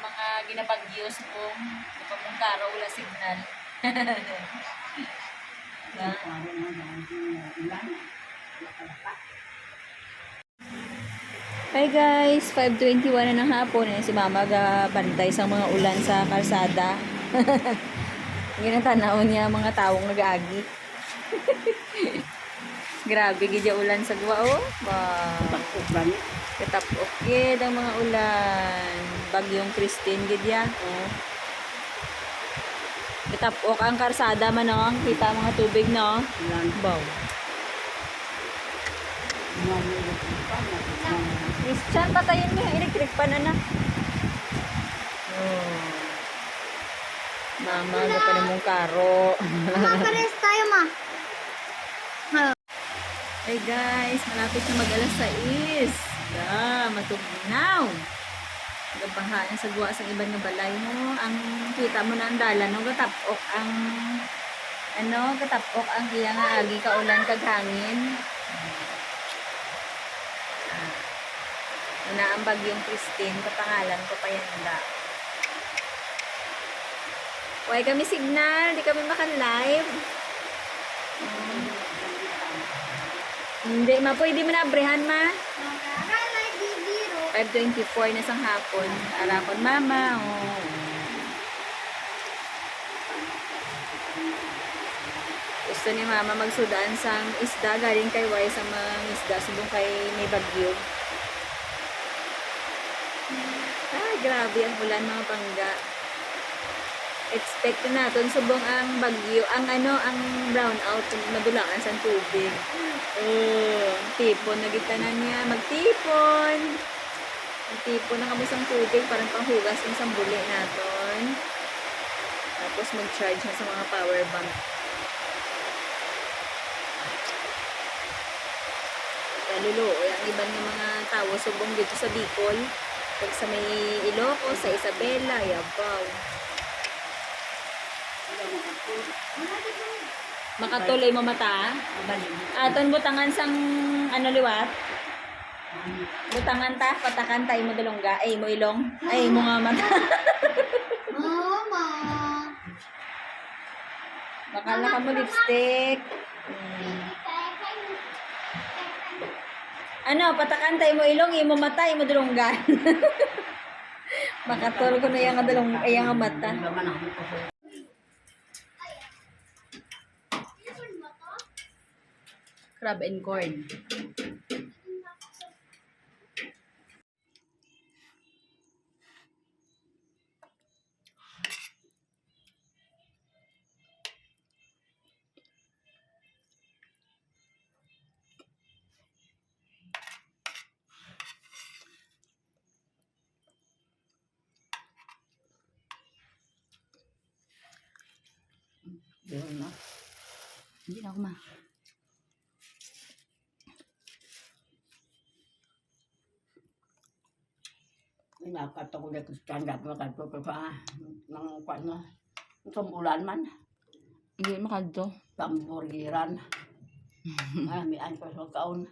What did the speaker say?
mga ginabagyos kung mong karo wala signal. Hi guys, 5:21 na ng hapon. Si Mama bantay sa mga ulan sa kalsada. Ginatanaw niya mga taong nag-agi. Grabe gidya ulan sa guwa oh. Katapok gid ang mga ulan. Bagyong Christine gidya oh. Katapok ang karsada man oh. Kita mga tubig no. Baw. Christian, patayin mo yung electric pan na. Oh. Mama, pa na mong karo. Pares tayo, ma. Hey guys, malapit na mag-alas 6. Matugnaw. Gabahaan sa guwa sa ibang nga balay mo. Ang kita mo na ang dala, no? Gatapok ang gatapok ang iya nga agi kaulan kag hangin. Na ang bagyong Christine, kapangalan ko pa yan na. Huwag kami signal, di kami makan-live. Hindi, pwede mo na abrehan, ma. 5:24 na sang hapon. Arapon, mama. Oh. Gusto ni mama magsudaan sang isda, galing kay Way sa mga isda, subong kay may bagyo. Grabe ang ulan mga pangga. Expect natin subong ang bagyo, ang brown out, madulangan sa tubig. Tipon na gitanan niya, magtipon. Magtipon na kami sa tubig, parang panghugas ng sambuli natin. Tapos mag-charge na sa mga power bank. Kalulo, ang iban ng mga tao subong dito sa Bicol. Pag sa may Ilocos, sa Isabela, yabaw. Makatuloy mo mata? Aton butangan sang liwat? Butangan ta, patakan tayo mo dalongga. Ay, mo ilong. Ay, mo nga mata. Mama. Bakala ka mo lipstick. Patakan tayo mo ilong, imo mata, imo dalonggan. Makaturo ko na yung mata. Crab and corn. Doon na. Hindi na ako ma. Inakat ako na stand-up na kanto pa ng kanya. Itong ulan man. Hindi makadto. Tamburiran. May anko sa kaon.